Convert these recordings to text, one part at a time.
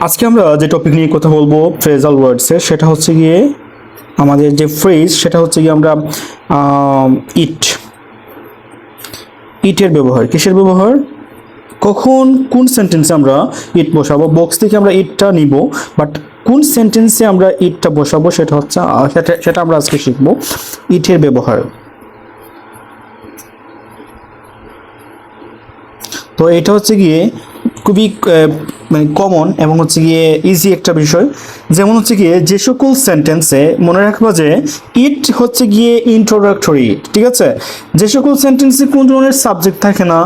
আজকে আমরা যে টপিক নিয়ে কথা বলবো ফ্রেজাল ওয়ার্ডসে, সেটা হচ্ছে গিয়ে আমাদের যে ফ্রেজ, সেটা হচ্ছে গিয়ে আমরা ইটের ব্যবহার। কিসের ব্যবহার? কখন কোন সেন্টেন্সে আমরা ইট বসাবো? বক্স থেকে আমরা ইটটা নিব, বাট কোন সেন্টেন্সে আমরা ইটটা বসাবো সেটা হচ্ছে সেটা আমরা আজকে শিখবো। ইটের ব্যবহার। তো এটা হচ্ছে গিয়ে খুবই মানে কমন এবং হচ্ছে গিয়ে ইজি একটা বিষয়। যেমন হচ্ছে গিয়ে যে সকল সেন্টেন্সে মনে রাখবা যে ইট হচ্ছে গিয়ে ইন্ট্রোডাক্টরি, ঠিক আছে? যে সকল সেন্টেন্সে কোন ধরনের সাবজেক্ট থাকে না,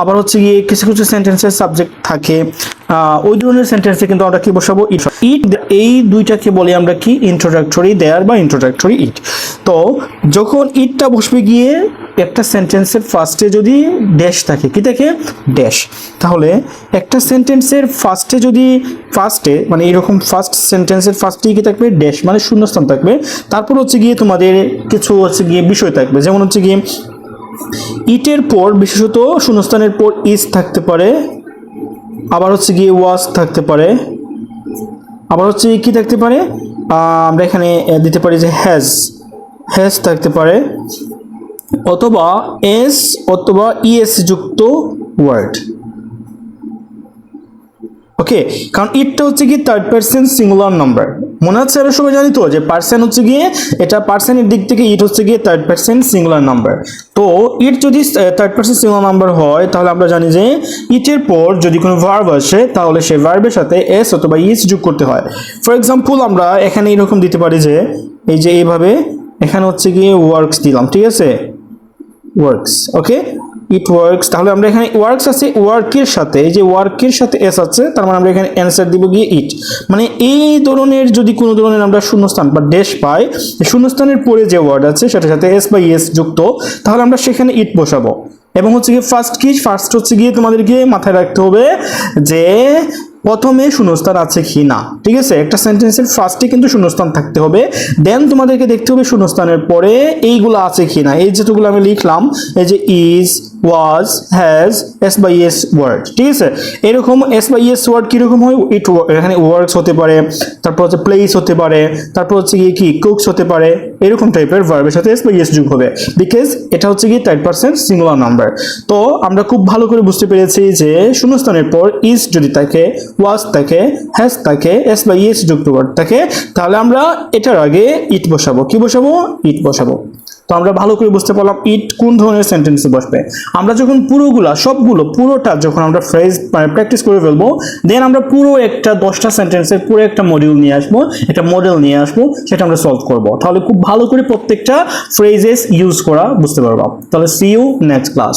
আবার হচ্ছে গিয়ে কিছু কিছু সেন্টেন্সের সাবজেক্ট থাকে, ওই ধরনের সেন্টেন্সে কিন্তু আমরা কি বসাবো? ইট। এই দুইটাকে বলি আমরা কি? ইন্ট্রোডাক্টরি দেয়ার বা ইন্ট্রোডাক্টরি ইট। তো যখন ইটটা বসবে গিয়ে একটা সেন্টেন্সের ফার্স্টে যদি ড্যাশ থাকে, কি থাকে? ড্যাশ। তাহলে একটা সেন্টেন্সের ফার্স্টে মানে এরকম ফার্স্ট সেন্টেন্সের ফার্স্টেই কি থাকবে? ড্যাশ, মানে শূন্যস্থান থাকবে। তারপর হচ্ছে গিয়ে তোমাদের কিছু হচ্ছে গিয়ে বিষয় থাকবে, যেমন হচ্ছে গিয়ে ইটের পর বিশেষত শূন্যস্থানের পর ইজ থাকতে পারে, আবার হচ্ছে গিয়ে ওয়াজ থাকতে পারে, আবার হচ্ছে কি থাকতে পারে? আমরা এখানে দিতে পারি যে হ্যাজ থাকতে পারে, অথবা এস অথবা ইএস যুক্ত ওয়ার্ড। ওকে, কারণ ইটটা হচ্ছে কি থার্ড পারসন সিঙ্গুলার নাম্বার। মনে হচ্ছে আরো সবাই জানি তো যে পার্সন হচ্ছে গিয়ে এটা পার্সনের দিক থেকে ইট হচ্ছে গিয়ে থার্ড পারসন সিঙ্গুলার নাম্বার। তো ইট যদি থার্ড পারসন সিঙ্গুলার নাম্বার হয়, তাহলে আমরা জানি যে ইটের পর যদি কোনো ভার্ব আসে, তাহলে সেই ভার্বের সাথে এস অথবা ইস যোগ করতে হয়। ফর এক্সাম্পল আমরা এখানে এরকম দিতে পারি যে এই যে এইভাবে এখানে হচ্ছে গিয়ে ওয়ার্কস দিলাম, ঠিক আছে? Works, okay, it works. তাহলে আমরা এখানে ওয়ার্কস আছে, ওয়ার্কের সাথে এই যে ওয়ার্কের সাথে এস আছে, তার মানে আমরা এখানে অ্যান্সার দিব গিয়ে ইট। মানে এই ধরনের যদি কোনো ধরনের আমরা শূন্যস্থান বা ড্যাশ পাই, শূন্যস্থানের পরে যে ওয়ার্ড আছে সেটার সাথে এস বা ইএস যুক্ত, তাহলে আমরা সেখানে ইট বসাবো। এবং হচ্ছে গিয়ে ফার্স্ট হচ্ছে গিয়ে তোমাদেরকে মাথায় রাখতে হবে যে প্রথমে শূন্যস্থান আছে কি না, ঠিক আছে? একটা সেন্টেন্সের ফার্স্টে কিন্তু শূন্যস্থান থাকতে হবে, দেন তোমাদেরকে দেখতে হবে শূন্যস্থানের পরে এইগুলো আছে কি না। এই যেগুলো আমি লিখলাম, এই যে is, was, has, S by S word, ঠিক আছে? এরকম এস বাই এস ওয়ার্ড কিরকম হয়? ইট, এখানে ওয়ার্কস হতে পারে, তারপর হচ্ছে প্লেস হতে পারে, তারপর হচ্ছে গিয়ে কি কুকস হতে পারে, এরকম টাইপের ভার্বের সাথে এস বাই এস যোগ হবে, বিকজ এটা হচ্ছে গিয়ে থার্ড পারসন সিঙ্গুলার নাম্বার। তো আমরা খুব ভালো করে বুঝতে পেরেছি যে শূন্যস্থানের পর ইজ যদি থাকে, ওয়াজ থাকে, হ্যাজ থাকে, এস বাই এস যুক্ত ওয়ার্ড থাকে, তাহলে আমরা এটার আগে ইট বসাবো। কি বসাবো? ইট বসাবো। তো আমরা ভালো করে বুঝতে পারলাম ইট কোন ধরনের সেন্টেন্সে বসবে। আমরা যখন পুরোটা যখন আমরা ফ্রেজ মানে প্র্যাকটিস করে ফেলবো, দেন আমরা পুরো একটা 10টা সেন্টেন্সের পুরো একটা মডিউল নিয়ে আসবো, একটা মডেল নিয়ে আসবো, সেটা আমরা সলভ করব। তাহলে খুব ভালো করে প্রত্যেকটা ফ্রেজেস ইউজ করা বুঝতে পারবো। তাহলে সি ইউ নেক্সট ক্লাস।